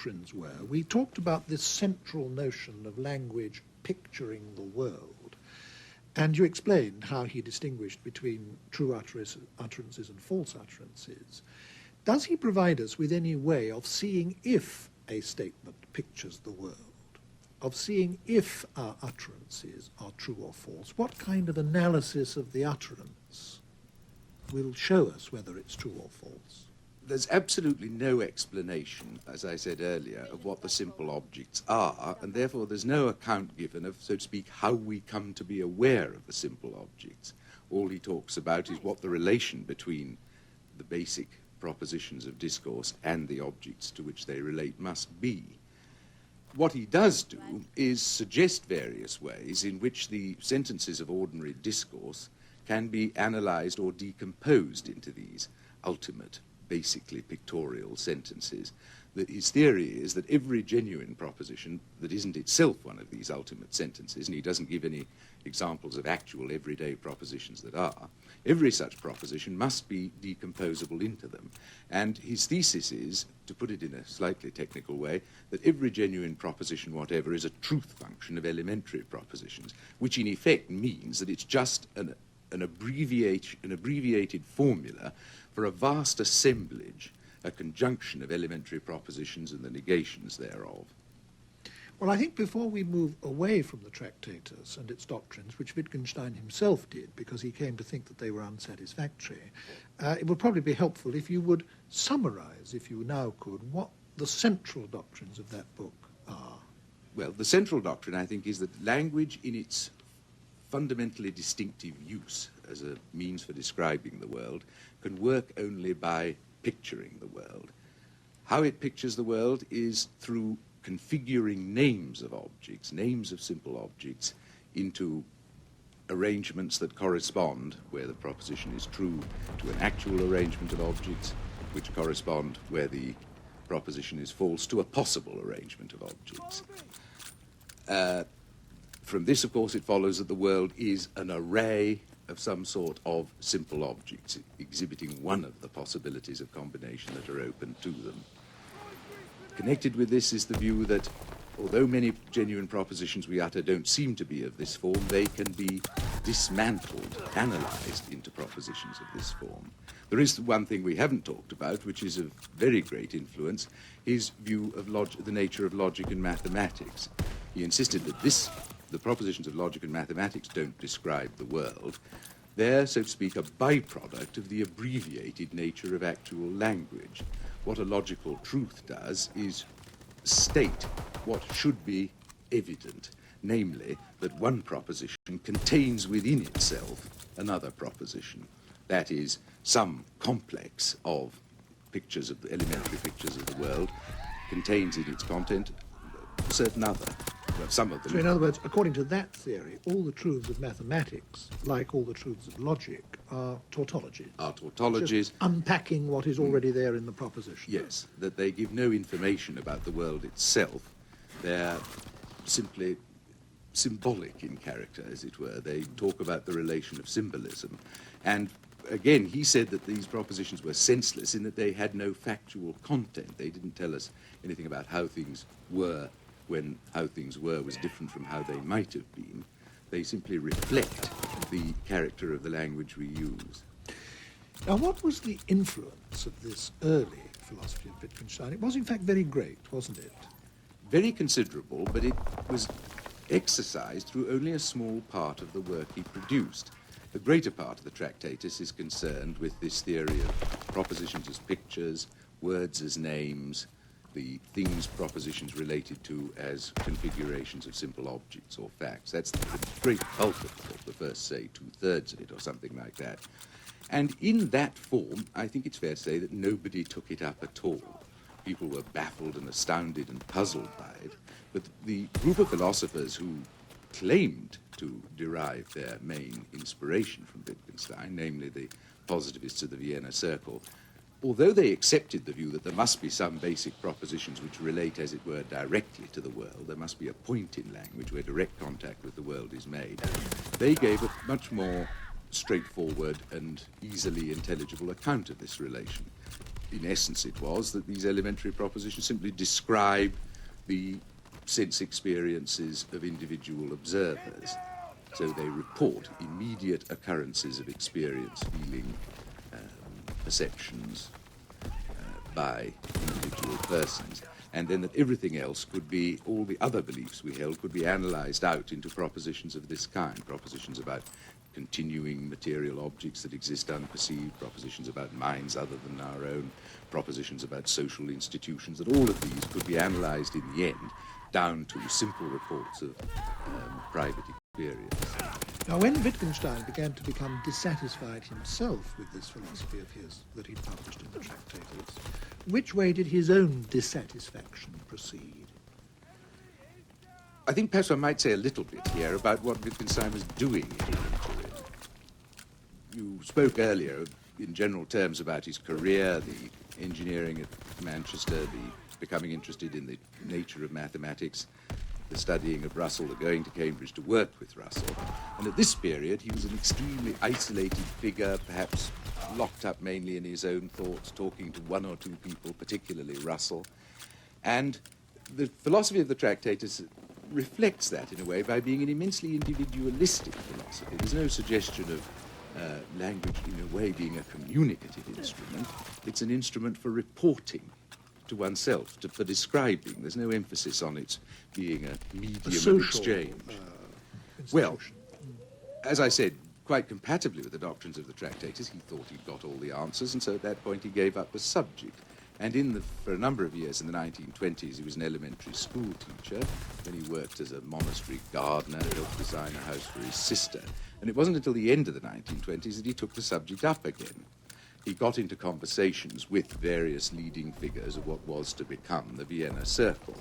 doctrines were, we talked about this central notion of language picturing the world, and you explained how he distinguished between true utterances and false utterances. Does he provide us with any way of seeing if a statement pictures the world, of seeing if our utterances are true or false? What kind of analysis of the utterance will show us whether it's true or false? There's absolutely no explanation, as I said earlier, of what the simple objects are, and therefore there's no account given of, so to speak, how we come to be aware of the simple objects. All he talks about is what the relation between the basic propositions of discourse and the objects to which they relate must be. What he does do is suggest various ways in which the sentences of ordinary discourse can be analyzed or decomposed into these ultimate, basically pictorial sentences. His theory is that every genuine proposition that isn't itself one of these ultimate sentences, and he doesn't give any examples of actual everyday propositions that are, every such proposition must be decomposable into them. And his thesis is, to put it in a slightly technical way, that every genuine proposition whatever is a truth function of elementary propositions, which in effect means that it's just an abbreviated formula for a vast assemblage, a conjunction of elementary propositions and the negations thereof. Well, I think before we move away from the Tractatus and its doctrines, which Wittgenstein himself did because he came to think that they were unsatisfactory, it would probably be helpful if you would summarize, if you now could, what the central doctrines of that book are. Well, the central doctrine, I think, is that language in its fundamentally distinctive use as a means for describing the world can work only by picturing the world. How it pictures the world is through configuring names of objects, names of simple objects, into arrangements that correspond, where the proposition is true, to an actual arrangement of objects, which correspond, where the proposition is false, to a possible arrangement of objects. From this, of course, it follows that the world is an array of some sort of simple objects, exhibiting one of the possibilities of combination that are open to them. Connected with this is the view that, although many genuine propositions we utter don't seem to be of this form, they can be dismantled, analyzed into propositions of this form. There is one thing we haven't talked about, which is of very great influence, his view of the nature of logic and mathematics. He insisted that the propositions of logic and mathematics don't describe the world. They're, so to speak, a byproduct of the abbreviated nature of actual language. What a logical truth does is state what should be evident, namely that one proposition contains within itself another proposition. That is, some complex of elementary pictures of the world contains in its content certain other. Some of them. So in other words, according to that theory, all the truths of mathematics, like all the truths of logic, are tautologies. Are tautologies. Just unpacking what is already there in the proposition. Yes, that they give no information about the world itself. They're simply symbolic in character, as it were. They talk about the relation of symbolism. And again, he said that these propositions were senseless in that they had no factual content. They didn't tell us anything about how things were when how things were was different from how they might have been. They simply reflect the character of the language we use. Now, what was the influence of this early philosophy of Wittgenstein? It was, in fact, very great, wasn't it? Very considerable, but it was exercised through only a small part of the work he produced. The greater part of the Tractatus is concerned with this theory of propositions as pictures, words as names, the things propositions related to as configurations of simple objects or facts. That's the great bulk of the first, say, 2/3 of it or something like that. And in that form, I think it's fair to say that nobody took it up at all. People were baffled and astounded and puzzled by it. But the group of philosophers who claimed to derive their main inspiration from Wittgenstein, namely the positivists of the Vienna Circle, although they accepted the view that there must be some basic propositions which relate, as it were, directly to the world, there must be a point in language where direct contact with the world is made, they gave a much more straightforward and easily intelligible account of this relation. in essence it was, that these elementary propositions simply describe the sense experiences of individual observers. So they report immediate occurrences of experience, feeling, perceptions by individual persons. And then that everything else could be, all the other beliefs we held could be analysed out into propositions of this kind, propositions about continuing material objects that exist unperceived, propositions about minds other than our own, propositions about social institutions, that all of these could be analysed in the end down to simple reports of private experience. Now, when Wittgenstein began to become dissatisfied himself with this philosophy of his that he'd published in the Tractatus, which way did his own dissatisfaction proceed? I think perhaps I might say a little bit here about what Wittgenstein was doing in the interim. You spoke earlier in general terms about his career, the engineering at Manchester, the becoming interested in the nature of mathematics, the studying of Russell, the going to Cambridge to work with Russell. And at this period, he was an extremely isolated figure, perhaps locked up mainly in his own thoughts, talking to one or two people, particularly Russell. And the philosophy of the Tractatus reflects that in a way by being an immensely individualistic philosophy. There's no suggestion of language in a way being a communicative instrument. It's an instrument for reporting to oneself, for describing. There's no emphasis on its being a medium of exchange. Well, as I said, quite compatibly with the doctrines of the Tractatus, he thought he'd got all the answers, and so at that point he gave up the subject. And for a number of years in the 1920s, he was an elementary school teacher. Then he worked as a monastery gardener, helped design a house for his sister. And it wasn't until the end of the 1920s that he took the subject up again. He got into conversations with various leading figures of what was to become the Vienna Circle.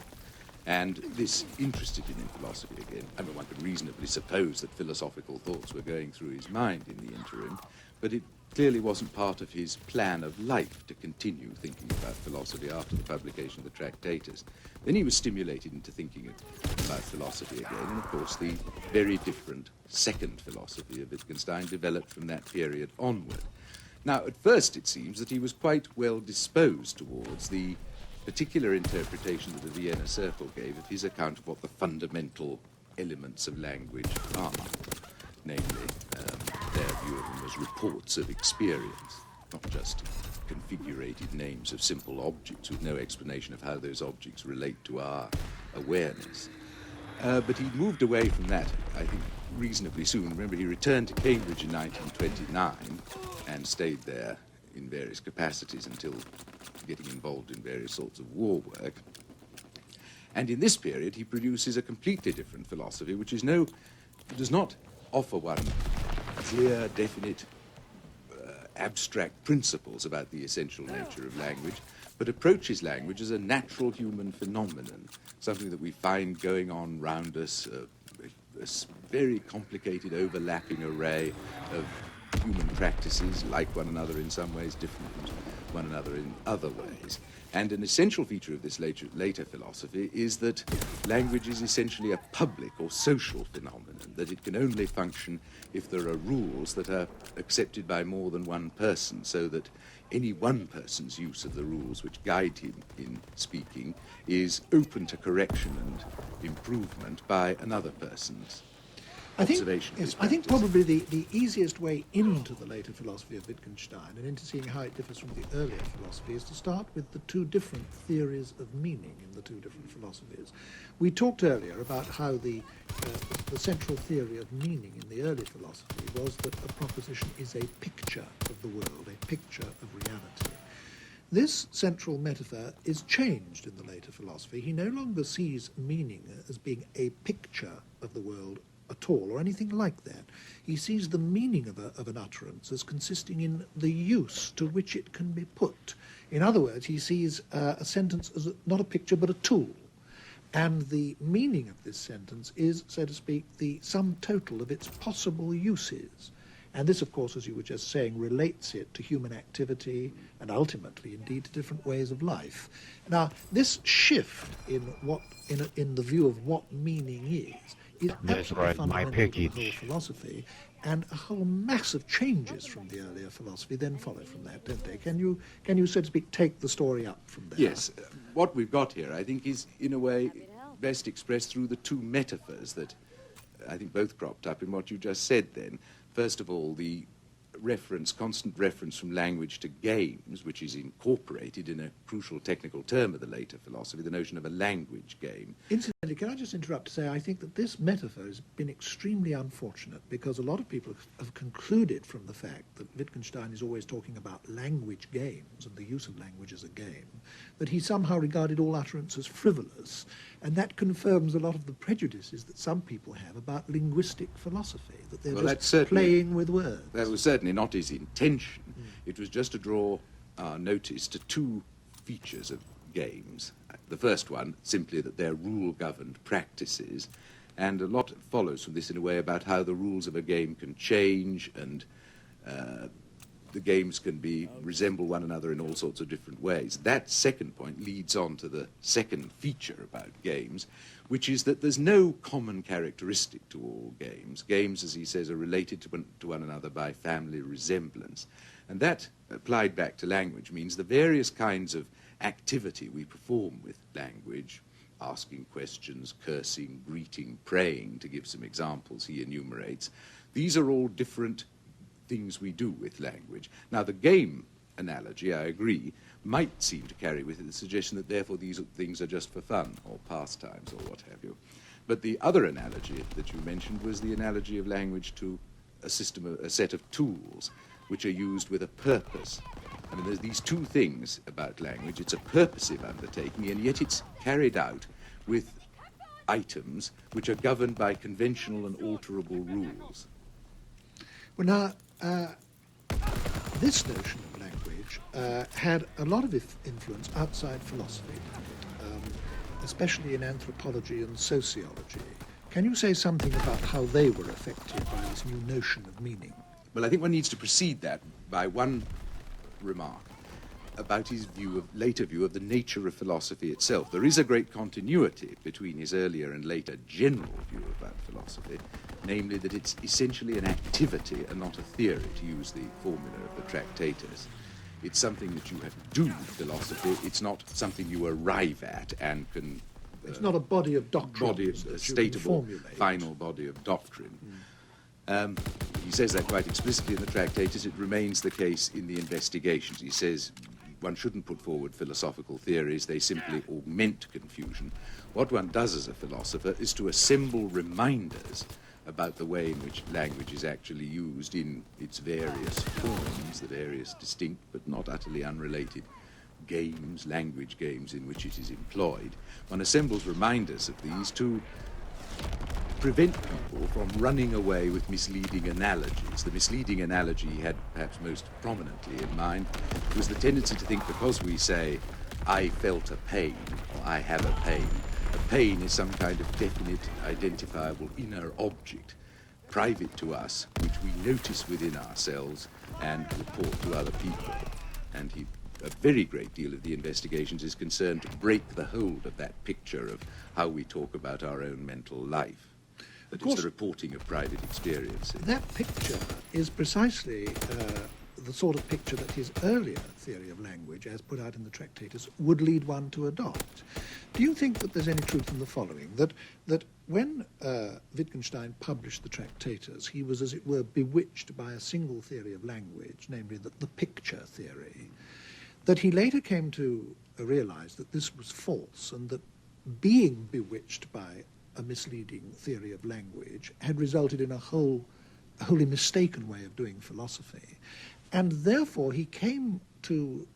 And this interested him in philosophy again. I mean, one could reasonably suppose that philosophical thoughts were going through his mind in the interim, but it clearly wasn't part of his plan of life to continue thinking about philosophy after the publication of the Tractatus. Then he was stimulated into thinking about philosophy again, and of course the very different second philosophy of Wittgenstein developed from that period onward. Now, at first it seems that he was quite well disposed towards the particular interpretation that the Vienna Circle gave of his account of what the fundamental elements of language are, namely their view of them as reports of experience, not just configurated names of simple objects with no explanation of how those objects relate to our awareness. But he moved away from that, I think, reasonably soon. Remember, he returned to Cambridge in 1929 and stayed there in various capacities until getting involved in various sorts of war work. And in this period, he produces a completely different philosophy, which does not offer one clear, definite, abstract principles about the essential nature of language, but approaches language as a natural human phenomenon, something that we find going on round us, a very complicated overlapping array of human practices, like one another in some ways, different from one another in other ways. And an essential feature of this later philosophy is that language is essentially a public or social phenomenon, that it can only function if there are rules that are accepted by more than one person, so that any one person's use of the rules which guide him in speaking is open to correction and improvement by another person's observation. I think probably the easiest way into the later philosophy of Wittgenstein and into seeing how it differs from the earlier philosophy is to start with the two different theories of meaning in the two different philosophies. We talked earlier about how the central theory of meaning in the early philosophy was that a proposition is a picture of the world, a picture of reality. This central metaphor is changed in the later philosophy. He no longer sees meaning as being a picture of the world at all, or anything like that. He sees the meaning of an utterance as consisting in the use to which it can be put. In other words, he sees a sentence as not a picture but a tool. And the meaning of this sentence is, so to speak, the sum total of its possible uses. And this, of course, as you were just saying, relates it to human activity and ultimately, indeed, to different ways of life. Now, this shift in the view of what meaning is is That's absolutely right, my fundamental to the whole package. philosophy, and a whole mass of changes from the earlier philosophy then follow from that, don't they? Can you, so to speak, take the story up from there? Yes, what we've got here, I think, is in a way best expressed through the two metaphors that I think both cropped up in what you just said then. First of all, the constant reference from language to games, which is incorporated in a crucial technical term of the later philosophy, the notion of a language game. Incidentally, can I just interrupt to say I think that this metaphor has been extremely unfortunate because a lot of people have concluded from the fact that Wittgenstein is always talking about language games and the use of language as a game, that he somehow regarded all utterance as frivolous, and that confirms a lot of the prejudices that some people have about linguistic philosophy, that they're just playing with words. That was certainly not his intention. It was just to draw our notice to two features of games. The first one, simply that they're rule-governed practices, and a lot follows from this in a way about how the rules of a game can change, and the games can resemble one another in all sorts of different ways. That second point leads on to the second feature about games, which is that there's no common characteristic to all games. Games, as he says, are related to one another by family resemblance. And that, applied back to language, means the various kinds of activity we perform with language, asking questions, cursing, greeting, praying, to give some examples he enumerates, these are all different things we do with language. Now, the game analogy, I agree, might seem to carry with it the suggestion that therefore these things are just for fun or pastimes or what have you. But the other analogy that you mentioned was the analogy of language to a set of tools which are used with a purpose. I mean, there's these two things about language. It's a purposive undertaking, and yet it's carried out with items which are governed by conventional and alterable rules. Well, now, this notion of language had a lot of influence outside philosophy, especially in anthropology and sociology. Can you say something about how they were affected by this new notion of meaning? Well, I think one needs to precede that by one remark about his later view of the nature of philosophy itself. There is a great continuity between his earlier and later general view about philosophy, namely that it's essentially an activity and not a theory, to use the formula of the Tractatus. It's something that you have to do, philosophy. It's not something you arrive at and can... it's not a body of doctrine. A statable, final body of doctrine. He says that quite explicitly in the Tractatus. It remains the case in the investigations. He says one shouldn't put forward philosophical theories. They simply augment confusion. What one does as a philosopher is to assemble reminders about the way in which language is actually used in its various forms, the various distinct but not utterly unrelated games, language games in which it is employed. One assembles reminders of these to prevent people from running away with misleading analogies. The misleading analogy he had perhaps most prominently in mind was the tendency to think because we say, I felt a pain, or I have a pain is some kind of definite, identifiable inner object, private to us, which we notice within ourselves and report to other people. And a very great deal of the investigations is concerned to break the hold of that picture of how we talk about our own mental life. That is the reporting of private experiences. That picture is precisely the sort of picture that his earlier theory of language, as put out in the Tractatus, would lead one to adopt. Do you think that there's any truth in the following, that when Wittgenstein published the Tractatus, he was, as it were, bewitched by a single theory of language, namely the picture theory, that he later came to realize that this was false, and that being bewitched by a misleading theory of language had resulted in a wholly mistaken way of doing philosophy. And therefore he came to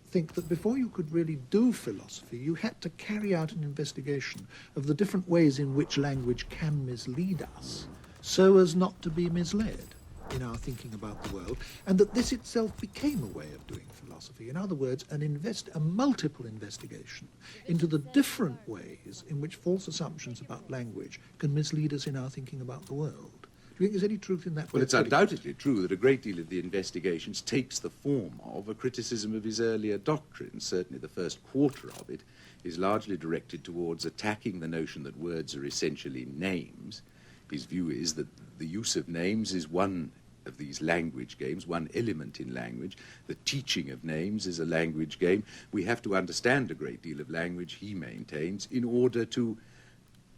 think that before you could really do philosophy, you had to carry out an investigation of the different ways in which language can mislead us, so as not to be misled in our thinking about the world, and that this itself became a way of doing philosophy. In other words, a multiple investigation into the different ways in which false assumptions about language can mislead us in our thinking about the world. you think there's any truth in that? Well, it's undoubtedly true that a great deal of the investigations takes the form of a criticism of his earlier doctrines. Certainly the first quarter of it is largely directed towards attacking the notion that words are essentially names. His view is that the use of names is one of these language games, one element in language. The teaching of names is a language game. We have to understand a great deal of language, he maintains, in order to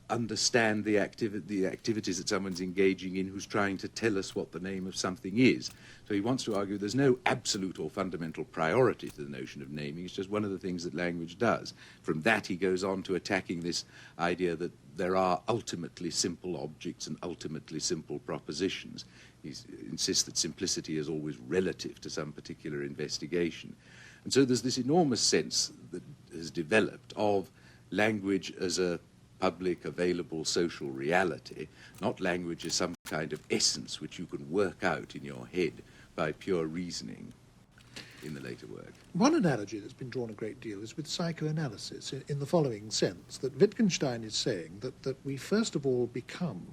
understand the activities that someone's engaging in who's trying to tell us what the name of something is. So he wants to argue there's no absolute or fundamental priority to the notion of naming. It's just one of the things that language does. From that he goes on to attacking this idea that there are ultimately simple objects and ultimately simple propositions. He insists that simplicity is always relative to some particular investigation. And so there's this enormous sense that has developed of language as a public, available social reality, not language as some kind of essence which you can work out in your head by pure reasoning in the later work. One analogy that's been drawn a great deal is with psychoanalysis, in the following sense, that Wittgenstein is saying that we first of all become,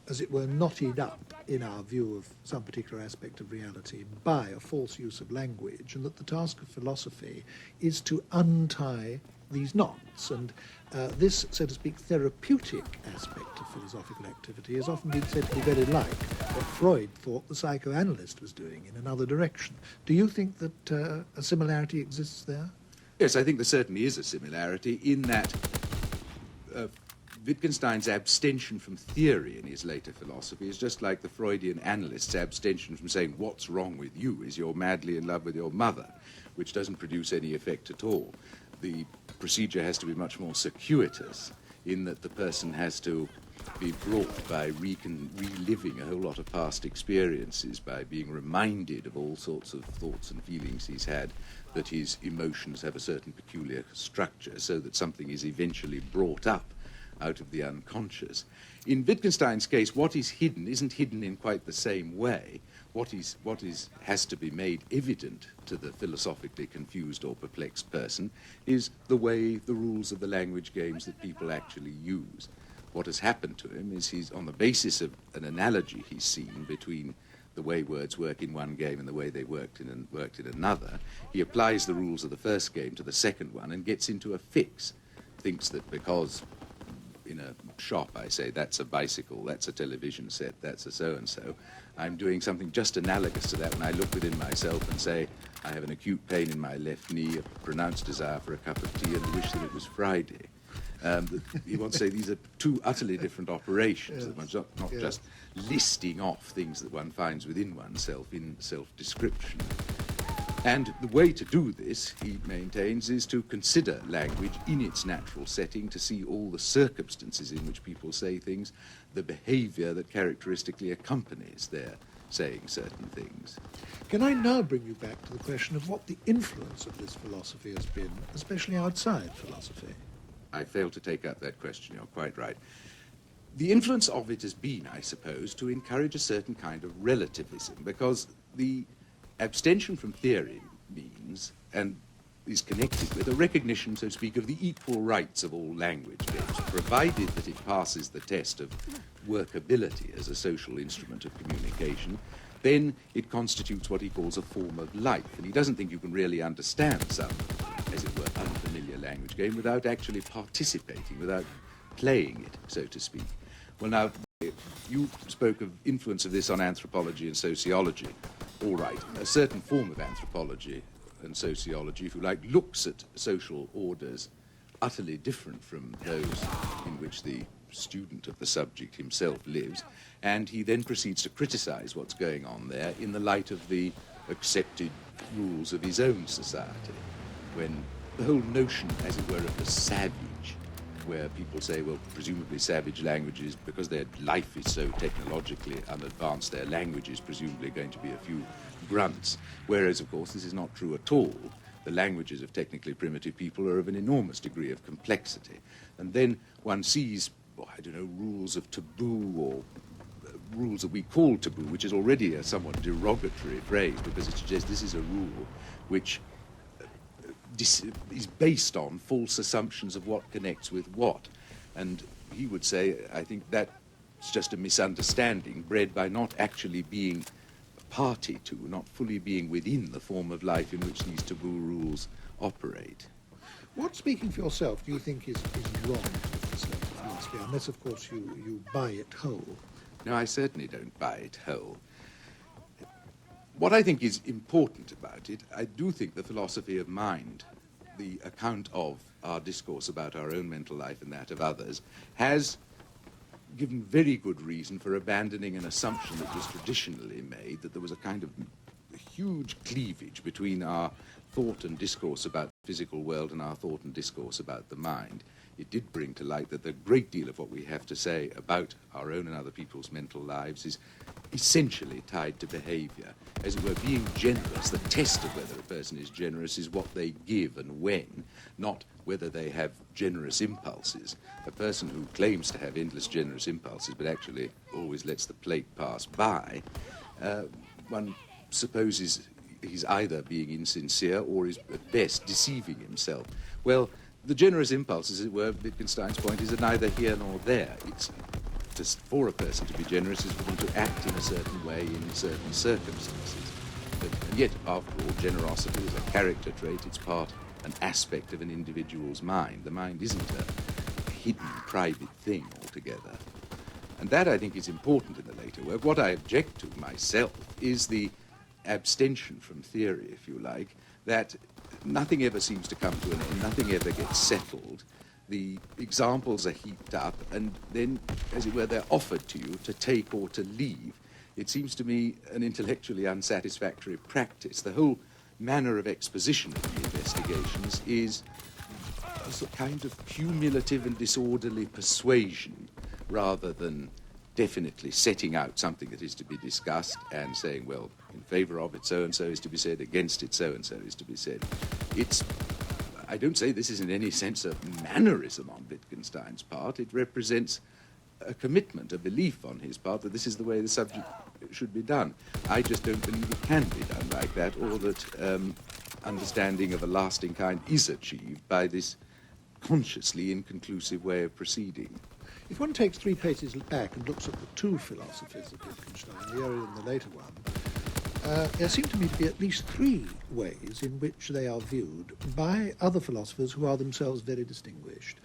as it were, knotted up in our view of some particular aspect of reality by a false use of language, and that the task of philosophy is to untie these knots. And this, so to speak, therapeutic aspect of philosophical activity has often been said to be very like what Freud thought the psychoanalyst was doing in another direction. Do you think that a similarity exists there? Yes, I think there certainly is a similarity in that Wittgenstein's abstention from theory in his later philosophy is just like the Freudian analyst's abstention from saying what's wrong with you is you're madly in love with your mother, which doesn't produce any effect at all. The procedure has to be much more circuitous in that the person has to be brought by reliving a whole lot of past experiences, by being reminded of all sorts of thoughts and feelings he's had, that his emotions have a certain peculiar structure, so that something is eventually brought up out of the unconscious. In Wittgenstein's case, what is hidden isn't hidden in quite the same way. What has to be made evident to the philosophically confused or perplexed person is the way, the rules of the language games that people actually use. What has happened to him is he's, on the basis of an analogy he's seen between the way words work in one game and the way they worked in another, he applies the rules of the first game to the second one and gets into a fix. Thinks that because in a shop I say, that's a bicycle, that's a television set, that's a so-and-so, I'm doing something just analogous to that when I look within myself and say, I have an acute pain in my left knee, a pronounced desire for a cup of tea, and a wish that it was Friday. You want to say these are two utterly different operations, that one's not just listing off things that one finds within oneself in self-description. And the way to do this, he maintains, is to consider language in its natural setting, to see all the circumstances in which people say things, the behavior that characteristically accompanies their saying certain things. Can I now bring you back to the question of what the influence of this philosophy has been, especially outside philosophy? I failed to take up that question, you're quite right. The influence of it has been, I suppose, to encourage a certain kind of relativism, because the abstention from theory means, and is connected with, a recognition, so to speak, of the equal rights of all language games, provided that it passes the test of workability as a social instrument of communication. Then it constitutes what he calls a form of life, and he doesn't think you can really understand some, as it were, unfamiliar language game without actually participating, without playing it, so to speak. Well, now, you spoke of influence of this on anthropology and sociology. All right, a certain form of anthropology and sociology, if you like, looks at social orders utterly different from those in which the student of the subject himself lives, and he then proceeds to criticize what's going on there in the light of the accepted rules of his own society, when the whole notion, as it were, of the savage, where people say, well, presumably savage languages, because their life is so technologically unadvanced, their language is presumably going to be a few grunts, whereas, of course, this is not true at all. The languages of technically primitive people are of an enormous degree of complexity. And then one sees, I don't know, rules of taboo, or rules that we call taboo, which is already a somewhat derogatory phrase, because it suggests this is a rule which is based on false assumptions of what connects with what. And he would say, I think that it's just a misunderstanding bred by not actually being a party to, not fully being within the form of life in which these taboo rules operate. What, speaking for yourself, do you think is wrong with this later philosophy, unless, of course, you buy it whole? No, I certainly don't buy it whole. What I think is important about it, I do think the philosophy of mind, the account of our discourse about our own mental life and that of others, has given very good reason for abandoning an assumption that was traditionally made, that there was a kind of huge cleavage between our thought and discourse about the physical world and our thought and discourse about the mind. It did bring to light that a great deal of what we have to say about our own and other people's mental lives is essentially tied to behavior. As it were, being generous, the test of whether a person is generous is what they give and when, not whether they have generous impulses. A person who claims to have endless generous impulses but actually always lets the plate pass by, one supposes he's either being insincere or is at best deceiving himself. Well, the generous impulse, as it were, Wittgenstein's point, is neither here nor there. It's just for a person to be generous is for them to act in a certain way in certain circumstances. And yet, after all, generosity is a character trait. It's part, an aspect of an individual's mind. The mind isn't a hidden, private thing altogether. And that, I think, is important in the later work. What I object to myself is the abstention from theory, if you like, that nothing ever seems to come to an end, nothing ever gets settled. The examples are heaped up, and then, as it were, they're offered to you to take or to leave. It seems to me an intellectually unsatisfactory practice. The whole manner of exposition of the investigations is a kind of cumulative and disorderly persuasion, rather than definitely setting out something that is to be discussed and saying, well, in favor of it, so-and-so is to be said, against it, so-and-so is to be said. I don't say this is in any sense a mannerism on Wittgenstein's part. It represents a commitment, a belief on his part that this is the way the subject should be done. I just don't believe it can be done like that, or that understanding of a lasting kind is achieved by this consciously inconclusive way of proceeding. If one takes 3 pages back and looks at the 2 philosophies of Wittgenstein, the earlier and the later one, there seem to me to be at least 3 ways in which they are viewed by other philosophers who are themselves very distinguished.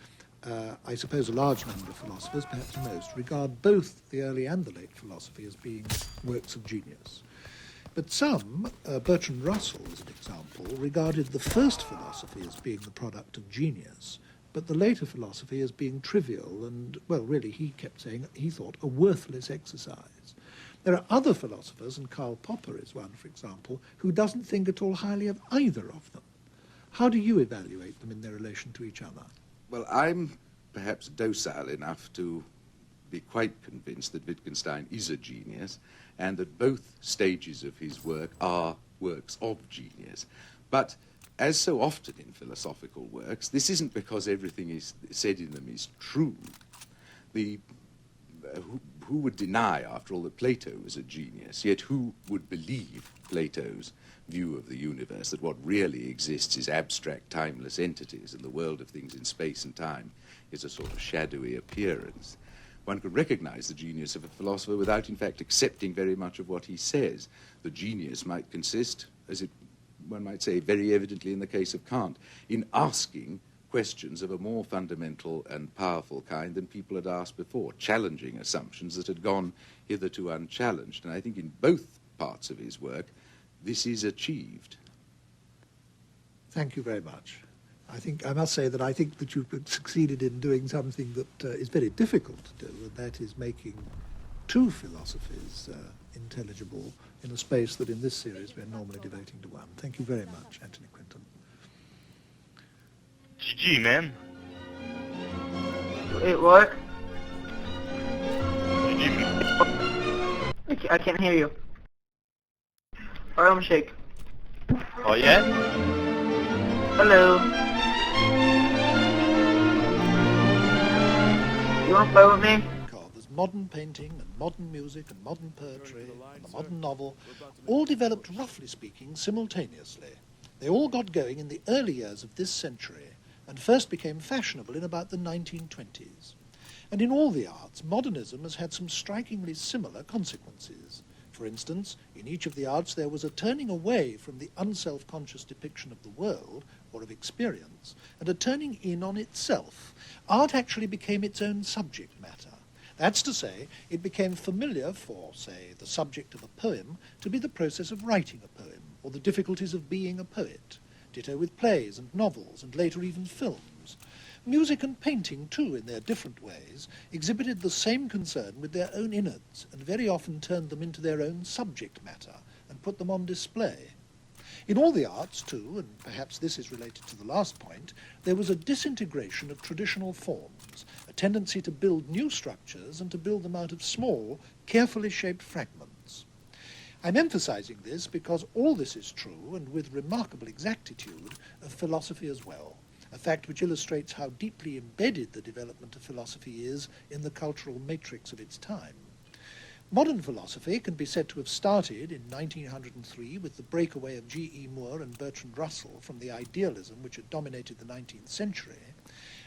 I suppose a large number of philosophers, perhaps most, regard both the early and the late philosophy as being works of genius. But some, Bertrand Russell as an example, regarded the first philosophy as being the product of genius, but the later philosophy as being trivial and, well, really, he kept saying, he thought, a worthless exercise. There are other philosophers, and Karl Popper is one, for example, who doesn't think at all highly of either of them. How do you evaluate them in their relation to each other? Well, I'm perhaps docile enough to be quite convinced that Wittgenstein is a genius and that both stages of his work are works of genius. But as so often in philosophical works, this isn't because everything is said in them is true. Who would deny, after all, that Plato was a genius? Yet who would believe Plato's view of the universe, that what really exists is abstract, timeless entities, and the world of things in space and time is a sort of shadowy appearance? One can recognize the genius of a philosopher without, in fact, accepting very much of what he says. The genius might consist, one might say very evidently in the case of Kant, in asking questions of a more fundamental and powerful kind than people had asked before, challenging assumptions that had gone hitherto unchallenged. And I think in both parts of his work, this is achieved. Thank you very much. I must say that I think that you've succeeded in doing something that is very difficult to do, and that is making 2 philosophies intelligible in a space that in this series we're normally devoting to one. Thank you very much, Anthony Quinton. GG, man. Wait, what? GG. I can't hear you. Arm shake. Oh, yeah? Hello. You want to play with me? There's modern painting and modern music and modern poetry and the modern novel, all developed, roughly speaking, simultaneously. They all got going in the early years of this century and first became fashionable in about the 1920s. And in all the arts, modernism has had some strikingly similar consequences. For instance, in each of the arts there was a turning away from the unself-conscious depiction of the world, or of experience, and a turning in on itself. Art actually became its own subject matter. That's to say, it became familiar for, say, the subject of a poem to be the process of writing a poem, or the difficulties of being a poet. Ditto with plays and novels, and later even films. Music and painting, too, in their different ways, exhibited the same concern with their own innards, and very often turned them into their own subject matter, and put them on display. In all the arts, too, and perhaps this is related to the last point, there was a disintegration of traditional forms, a tendency to build new structures and to build them out of small, carefully shaped fragments. I'm emphasizing this because all this is true, and with remarkable exactitude, of philosophy as well, a fact which illustrates how deeply embedded the development of philosophy is in the cultural matrix of its time. Modern philosophy can be said to have started in 1903 with the breakaway of G.E. Moore and Bertrand Russell from the idealism which had dominated the 19th century,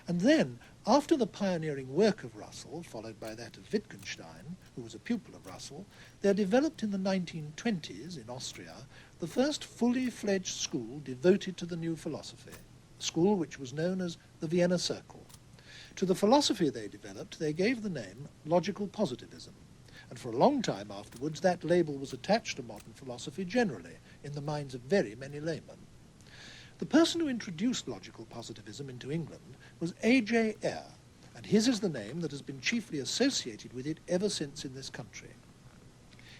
and then, after the pioneering work of Russell, followed by that of Wittgenstein, who was a pupil of Russell, there developed in the 1920s in Austria the first fully fledged school devoted to the new philosophy, a school which was known as the Vienna Circle. To the philosophy they developed they gave the name logical positivism, and for a long time afterwards that label was attached to modern philosophy generally in the minds of very many laymen. The person who introduced logical positivism into England was A.J. Ayer, and his is the name that has been chiefly associated with it ever since in this country.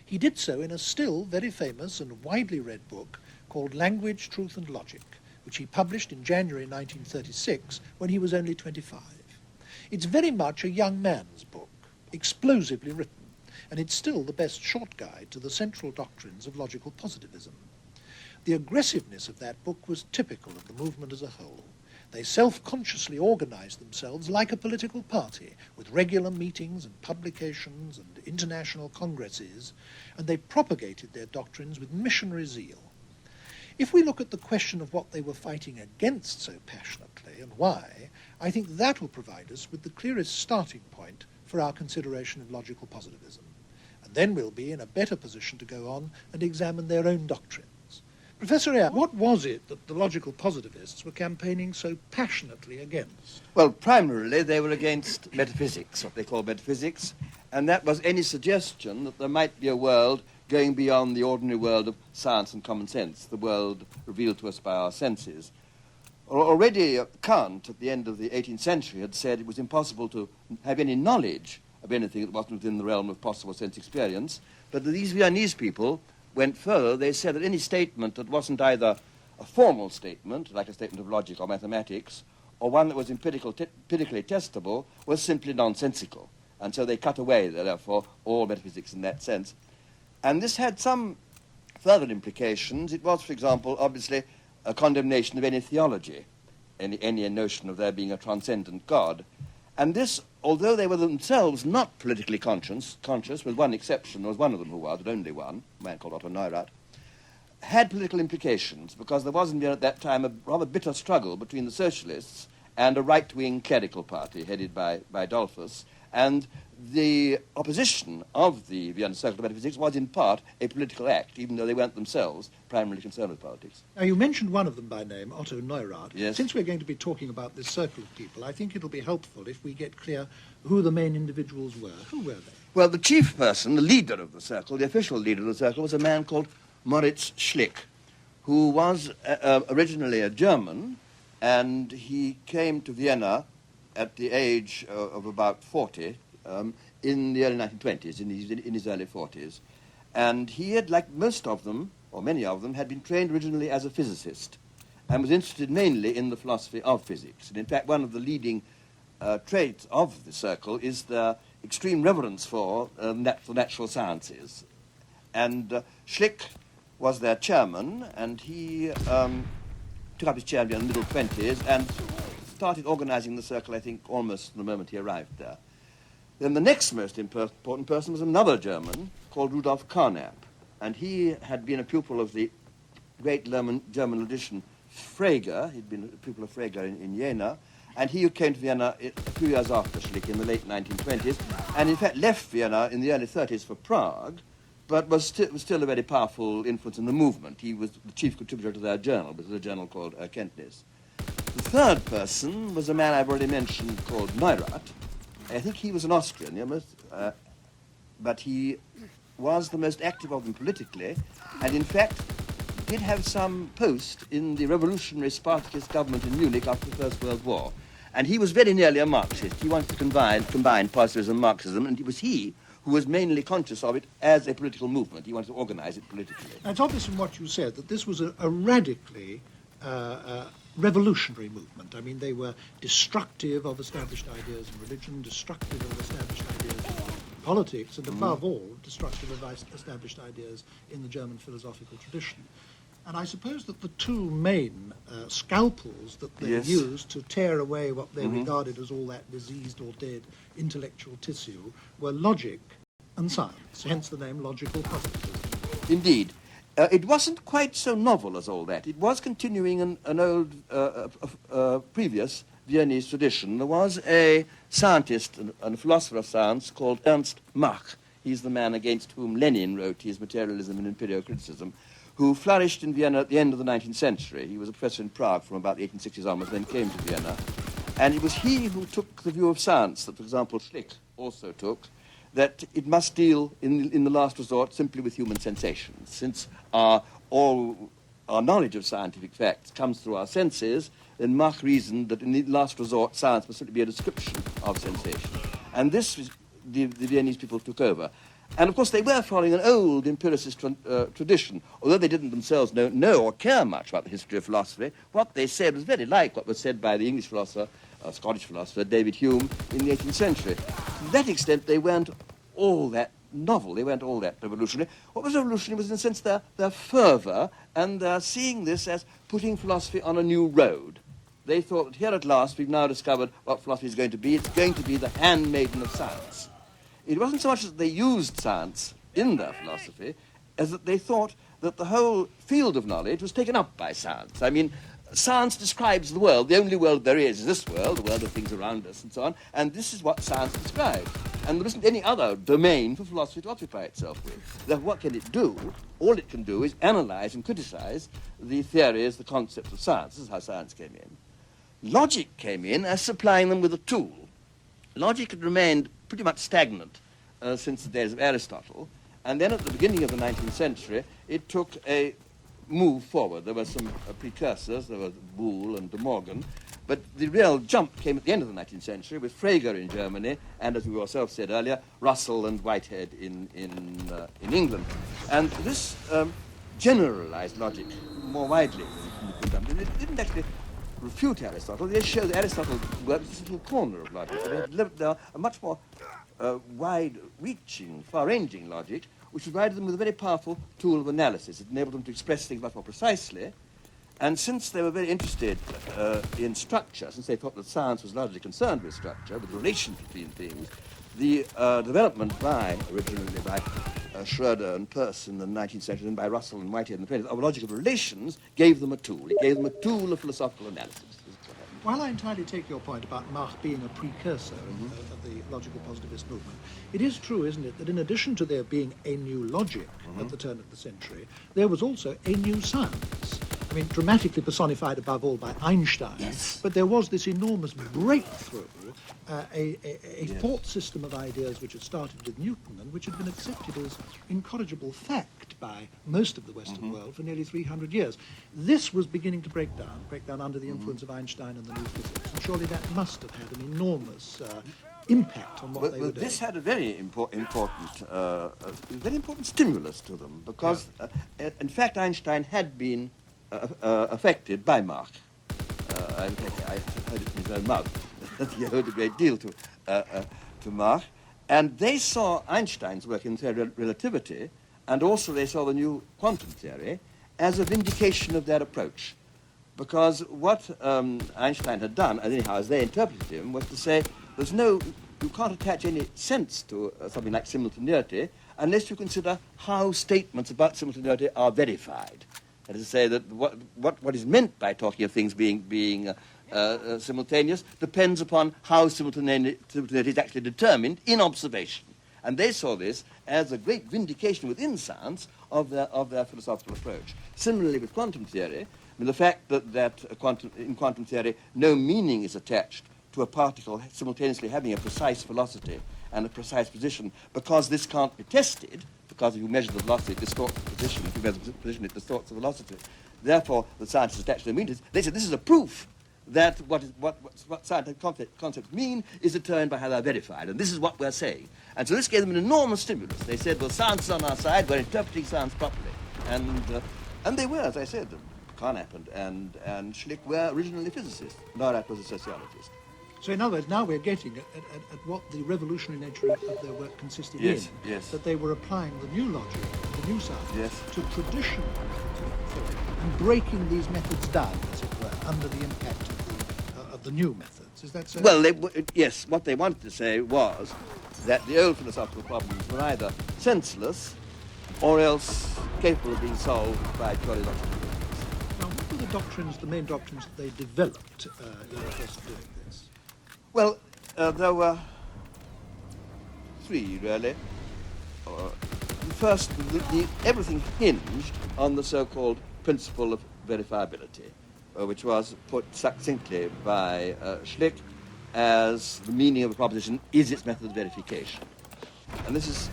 He did so in a still very famous and widely read book called Language, Truth and Logic, which he published in January 1936 when he was only 25. It's very much a young man's book, explosively written, and it's still the best short guide to the central doctrines of logical positivism. The aggressiveness of that book was typical of the movement as a whole. They self-consciously organized themselves like a political party, with regular meetings and publications and international congresses, and they propagated their doctrines with missionary zeal. If we look at the question of what they were fighting against so passionately and why, I think that will provide us with the clearest starting point for our consideration of logical positivism. And then we'll be in a better position to go on and examine their own doctrines. Professor Ayer, what was it that the logical positivists were campaigning so passionately against? Well, primarily they were against metaphysics, what they call metaphysics, and that was any suggestion that there might be a world going beyond the ordinary world of science and common sense, the world revealed to us by our senses. Already Kant, at the end of the 18th century, had said it was impossible to have any knowledge of anything that wasn't within the realm of possible sense experience, but these Viennese people went further. They said that any statement that wasn't either a formal statement, like a statement of logic or mathematics, or one that was empirically testable, was simply nonsensical. And so they cut away, therefore, all metaphysics in that sense. And this had some further implications. It was, for example, obviously a condemnation of any theology, any notion of there being a transcendent God. And this, although they were themselves not politically conscious, with one exception, there was one of them who was, but only one, a man called Otto Neurath, had political implications, because there was in Vienna at that time a rather bitter struggle between the socialists and a right-wing clerical party headed by Dollfuss, and the opposition of the Vienna Circle to Metaphysics was in part a political act, even though they weren't themselves primarily concerned with politics. Now, you mentioned one of them by name, Otto Neurath. Yes. Since we're going to be talking about this circle of people, I think it'll be helpful if we get clear who the main individuals were. Who were they? Well, the chief person, the leader of the circle, the official leader of the circle, was a man called Moritz Schlick, who was originally a German, and he came to Vienna at the age of about 40, in the early 1920s, in his early 40s. And he had, like most of them, or many of them, had been trained originally as a physicist and was interested mainly in the philosophy of physics. And in fact, one of the leading traits of the circle is the extreme reverence for the natural sciences. And Schlick was their chairman, and he took up his chair in the middle 20s and started organizing the circle, I think, almost the moment he arrived there. Then the next most important person was another German called Rudolf Carnap, and he had been a pupil of the great German logician Frege. He'd been a pupil of Frege in Jena, and he came to Vienna a few years after Schlick in the late 1920s, and in fact left Vienna in the early 30s for Prague, but was still a very powerful influence in the movement. He was the chief contributor to their journal, which was a journal called Kenntnis. The third person was a man I've already mentioned called Neurath. I think he was an Austrian, but he was the most active of them politically, and in fact did have some post in the revolutionary Spartacist government in Munich after the First World War. And he was very nearly a Marxist. He wanted to combine positivism and Marxism, and it was he who was mainly conscious of it as a political movement. He wanted to organize it politically. And it's obvious from what you said that this was a radically revolutionary movement. I mean, they were destructive of established ideas in religion, destructive of established ideas in politics, and above all, destructive of established ideas in the German philosophical tradition. And I suppose that the two main scalpels that they used to tear away what they regarded as all that diseased or dead intellectual tissue were logic and science, hence the name logical positivism. Indeed. It wasn't quite so novel as all that. It was continuing an old, previous Viennese tradition. There was a scientist and a philosopher of science called Ernst Mach. He's the man against whom Lenin wrote his Materialism and Imperial Criticism, who flourished in Vienna at the end of the 19th century. He was a professor in Prague from about the 1860s onwards, then came to Vienna. And it was he who took the view of science that, for example, Schlick also took, that it must deal, in the last resort, simply with human sensations. Since all our knowledge of scientific facts comes through our senses, then Mach reasoned that in the last resort, science must simply be a description of sensation. And this was the Viennese people took over. And of course they were following an old empiricist tradition. Although they didn't themselves know or care much about the history of philosophy, what they said was very like what was said by the English philosopher, Scottish philosopher, David Hume, in the 18th century. To that extent, they weren't all that novel, they weren't all that revolutionary. What was revolutionary was, in a sense, their fervour and their seeing this as putting philosophy on a new road. They thought that here at last we've now discovered what philosophy is going to be. It's going to be the handmaiden of science. It wasn't so much that they used science in their philosophy as that they thought that the whole field of knowledge was taken up by science. I mean, science describes the world. The only world there is this world, the world of things around us and so on, and this is what science describes. And there isn't any other domain for philosophy to occupy itself with. Therefore, what can it do? All it can do is analyze and criticize the theories, the concepts of science. This is how science came in. Logic came in as supplying them with a tool. Logic had remained pretty much stagnant since the days of Aristotle, and then at the beginning of the 19th century, it took a move forward. There were some precursors, there was Boole and De Morgan, but the real jump came at the end of the 19th century with Frege in Germany, and as we yourself said earlier, Russell and Whitehead in England. And this generalized logic more widely. It didn't actually refute Aristotle. They showed that Aristotle worked as a little corner of logic. They had lived there a much more wide-reaching, far-ranging logic, which provided them with a very powerful tool of analysis. It enabled them to express things much more precisely. And since they were very interested in structure, since they thought that science was largely concerned with structure, with relations between things, the development originally by Schroeder and Peirce in the 19th century and by Russell and Whitehead in the 20th, of logical relations gave them a tool. It gave them a tool of philosophical analysis. While I entirely take your point about Mach being a precursor of the logical positivist movement, it is true, isn't it, that in addition to there being a new logic at the turn of the century, there was also a new science. I mean, dramatically personified above all by Einstein, but there was this enormous breakthrough, a thought system of ideas which had started with Newton and which had been accepted as incorrigible fact by most of the Western world for nearly 300 years. This was beginning to break down under the influence of Einstein and the new physics, and surely that must have had an enormous impact on what they were doing. This had a very important stimulus to them, because, in fact, Einstein had been affected by Mach. I heard it in his own mouth that he owed a great deal to Mach. And they saw Einstein's work in theory of relativity, and also they saw the new quantum theory as a vindication of their approach. Because what Einstein had done, anyhow, as they interpreted him, was to say, you can't attach any sense to something like simultaneity unless you consider how statements about simultaneity are verified. That is to say that what is meant by talking of things being simultaneous depends upon how simultaneity is actually determined in observation. And they saw this as a great vindication within science of their philosophical approach. Similarly with quantum theory, the fact that in quantum theory no meaning is attached to a particle simultaneously having a precise velocity and a precise position, because this can't be tested, because if you measure the velocity, it distorts the position. If you measure the position, it distorts the velocity. Therefore, the scientists attached no meaning. They said this is a proof that what scientific concepts mean is determined by how they're verified, and this is what we're saying. And so this gave them an enormous stimulus. They said, well, science is on our side, we're interpreting science properly. And they were, as I said, Carnap and Schlick were originally physicists. Neurath was a sociologist. So in other words, now we're getting at what the revolutionary nature of their work consisted in. Yes. That they were applying the new logic, the new science, to traditional methods of physics and breaking these methods down, as it were, under the impact of the new methods. Is that so? Well, yes, what they wanted to say was that the old philosophical problems were either senseless or else capable of being solved by purely logical methods. Now, what were the main doctrines that they developed in the course of doing this? Well, there were three, really. First, everything hinged on the so-called principle of verifiability, which was put succinctly by Schlick as the meaning of a proposition is its method of verification. And this is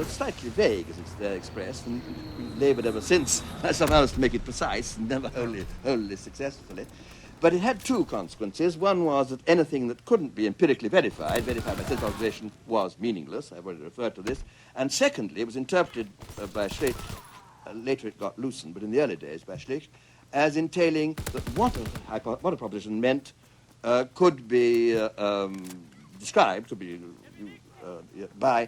slightly vague as it's there expressed, and we've labored ever since somehow to make it precise, and never wholly successfully. But it had two consequences. One was that anything that couldn't be empirically verified by sense observation, was meaningless. I've already referred to this. And secondly, it was interpreted by Schlick, later it got loosened, but in the early days by Schlick, as entailing that what a proposition meant could be described, by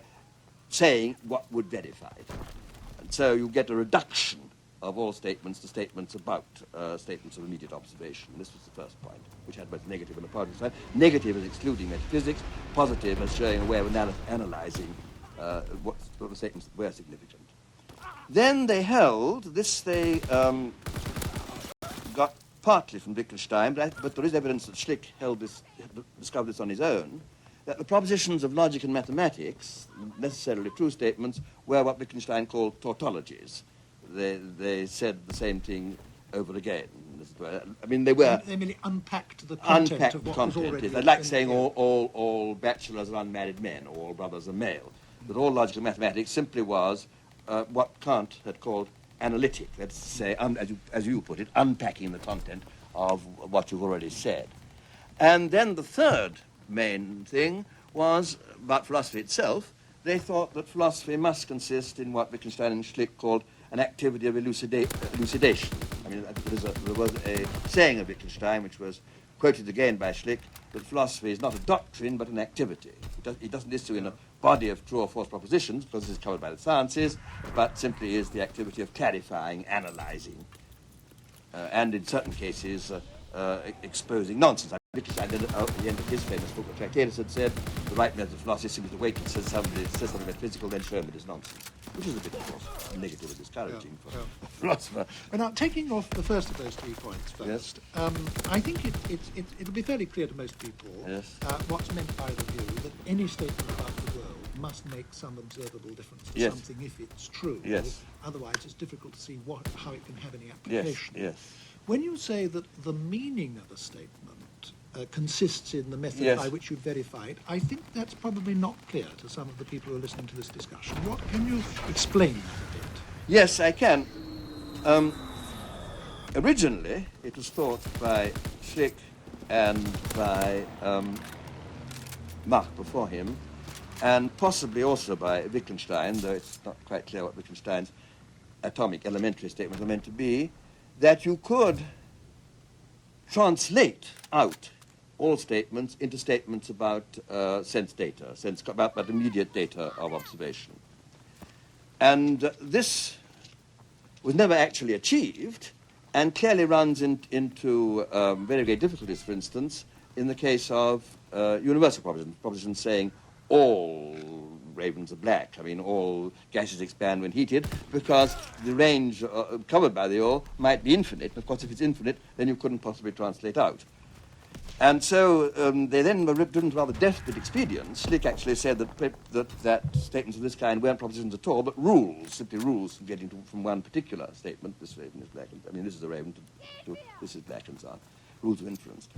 saying what would verify it. And so you get a reduction of all statements to statements about statements of immediate observation. This was the first point, which had both negative and a positive side. Negative as excluding metaphysics, positive as showing a way of analyzing what the statements were significant. Then they held, this they got partly from Wittgenstein, but there is evidence that Schlick discovered this on his own, that the propositions of logic and mathematics, necessarily true statements, were what Wittgenstein called tautologies. They said the same thing over again. I mean, they merely unpacked the content of what was already. They'd like saying all bachelors are unmarried men, or all brothers are male. But all logic and mathematics simply was what Kant had called analytic. That's to say, as you put it, unpacking the content of what you've already said. And then the third main thing was about philosophy itself. They thought that philosophy must consist in what Wittgenstein and Schlick called an activity of elucidation. I mean, there was a saying of Wittgenstein, which was quoted again by Schlick, that philosophy is not a doctrine, but an activity. It doesn't issue in a body of true or false propositions, because this is covered by the sciences, but simply is the activity of clarifying, analyzing, and in certain cases, exposing nonsense. Wittgenstein, at the end of his famous book, Tractatus, had said, the right method of philosophy is simply to wait and says something metaphysical, then show him it is nonsense. Which is a bit, of course, negative and discouraging for a philosopher. Well, now, taking off the first of those 3 points first, yes. I think it'll be fairly clear to most people what's meant by the view that any statement about the world must make some observable difference to something if it's true. Yes. Otherwise, it's difficult to see how it can have any application. Yes. When you say that the meaning of a statement consists in the method by which you verify it, I think that's probably not clear to some of the people who are listening to this discussion. Can you explain that a bit? Yes, I can. Originally, it was thought by Schlick and by Mach before him, and possibly also by Wittgenstein, though it's not quite clear what Wittgenstein's atomic elementary statements are meant to be, that you could translate out all statements into statements about sense data, about immediate data of observation. And this was never actually achieved, and clearly runs into very great difficulties, for instance, in the case of universal propositions saying all ravens are black. I mean, all gases expand when heated, because the range covered by the all might be infinite. And of course, if it's infinite, then you couldn't possibly translate out. And so they then were driven to rather desperate expedients. Schlick actually said that statements of this kind weren't propositions at all, but rules, simply rules for getting from one particular statement, this raven is black, and, I mean, this is a raven, to this is black, and so on, rules of inference.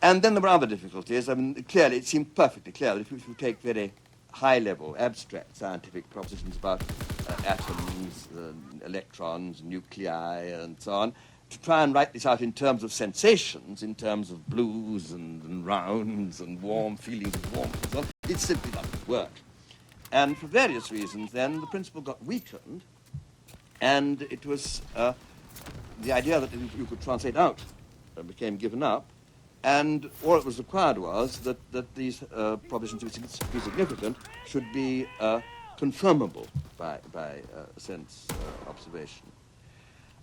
And then there were other difficulties. I mean, clearly, it seemed perfectly clear that if you take very high-level, abstract scientific propositions about atoms, electrons, nuclei, and so on, to try and write this out in terms of sensations, in terms of blues and rounds and warm feelings of warmth and so on, it simply doesn't work. And for various reasons, then, the principle got weakened, and it was the idea that you could translate out became given up, and all that was required was that these propositions, which be significant, should be confirmable by sense observation.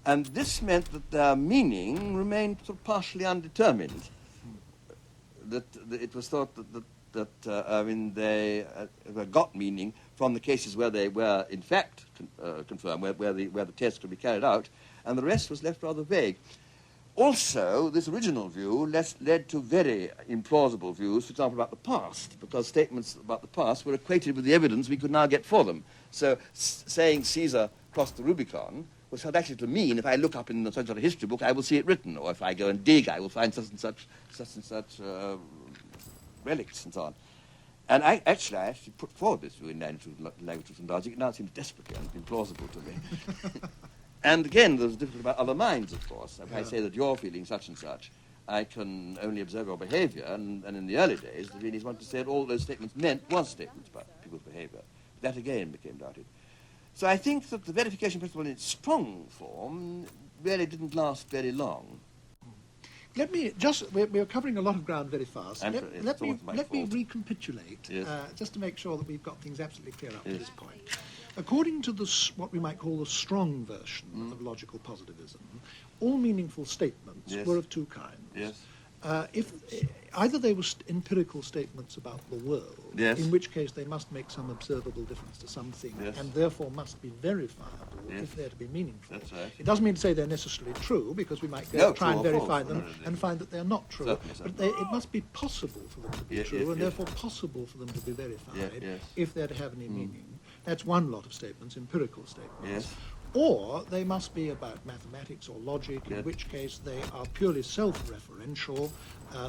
And this meant that their meaning remained sort of partially undetermined. That it was thought that they got meaning from the cases where they were in fact confirmed, where the test could be carried out, and the rest was left rather vague. Also, this original view led to very implausible views, for example, about the past, because statements about the past were equated with the evidence we could now get for them. So saying Caesar crossed the Rubicon was actually to mean if I look up in such a history book, I will see it written, or if I go and dig, I will find such and such relics and so on. And I actually put forward this view in Language, Truth and Logic. It now seems desperately implausible to me. And again, there's difference about other minds, of course. If I say that you're feeling such and such, I can only observe your behavior, and in the early days, the Viennese wanted to say that all those statements meant was statements about people's behavior. That again became doubted. So I think that the verification principle in its strong form really didn't last very long. Let me just, we're covering a lot of ground very fast. Let me recapitulate, yes. Just to make sure that we've got things absolutely clear up to this point. According to what we might call the strong version of logical positivism, all meaningful statements were of two kinds. Yes. If either they were empirical statements about the world, in which case they must make some observable difference to something, and therefore must be verifiable if they're to be meaningful. That's right. It doesn't mean to say they're necessarily true, because we might try and verify them and find that they're not true. But it must be possible for them to be true, and therefore possible for them to be verified if they're to have any meaning. That's one lot of statements, empirical statements. Or they must be about mathematics or logic, in which case they are purely self-referential.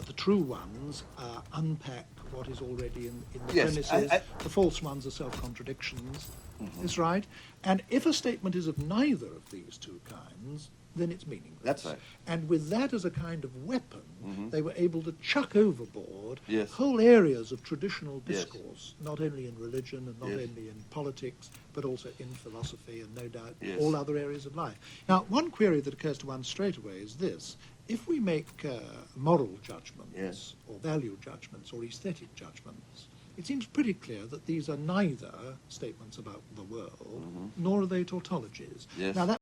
The true ones unpack what is already in the premises. The false ones are self-contradictions. Is right? And if a statement is of neither of these two kinds, then it's meaningless. That's right. And with that as a kind of weapon, they were able to chuck overboard whole areas of traditional discourse, not only in religion and not only in politics, but also in philosophy and no doubt all other areas of life. Now, one query that occurs to one straight away is this. If we make moral judgments or value judgments or aesthetic judgments, it seems pretty clear that these are neither statements about the world, nor are they tautologies. Now, that